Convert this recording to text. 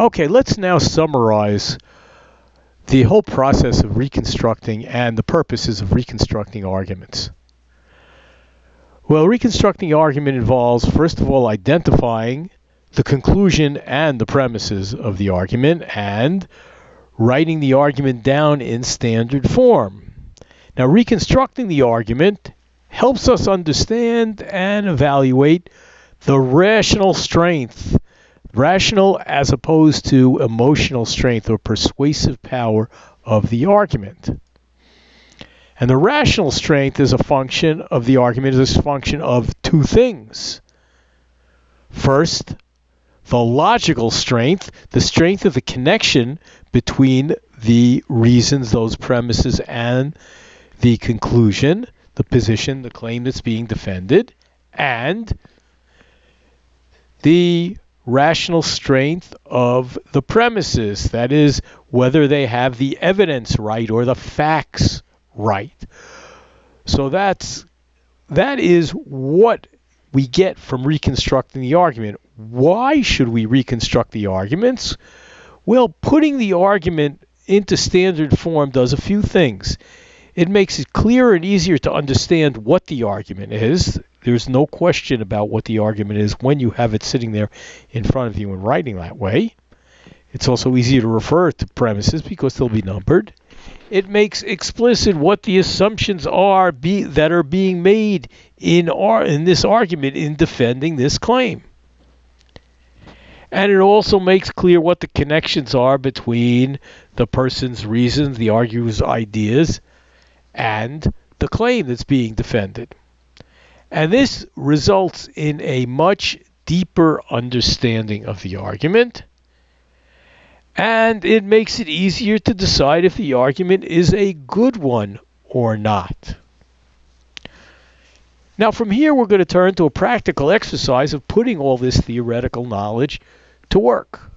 Okay, let's now summarize the whole process of reconstructing and the purposes of reconstructing arguments. Well, reconstructing the argument involves, first of all, identifying the conclusion and the premises of the argument and writing the argument down in standard form. Now, reconstructing the argument helps us understand and evaluate the rational strength, rational as opposed to emotional strength or persuasive power of the argument. And the rational strength is a function of the argument, is a function of two things. First, the logical strength, the strength of the connection between the reasons, those premises, and the conclusion, the position, the claim that's being defended, and the rational strength of the premises, that is, whether they have the evidence right or the facts right. So that is what we get from reconstructing the argument. Why should we reconstruct the arguments? Well, putting the argument into standard form does a few things. It makes it clearer and easier to understand what the argument is. There's no question about what the argument is when you have it sitting there in front of you in writing that way. It's also easier to refer to premises because they'll be numbered. It makes explicit what the assumptions are that are being made in this argument in defending this claim. And it also makes clear what the connections are between the person's reasons, the arguer's ideas, and the claim that's being defended. And this results in a much deeper understanding of the argument, and it makes it easier to decide if the argument is a good one or not. Now, from here, we're going to turn to a practical exercise of putting all this theoretical knowledge to work.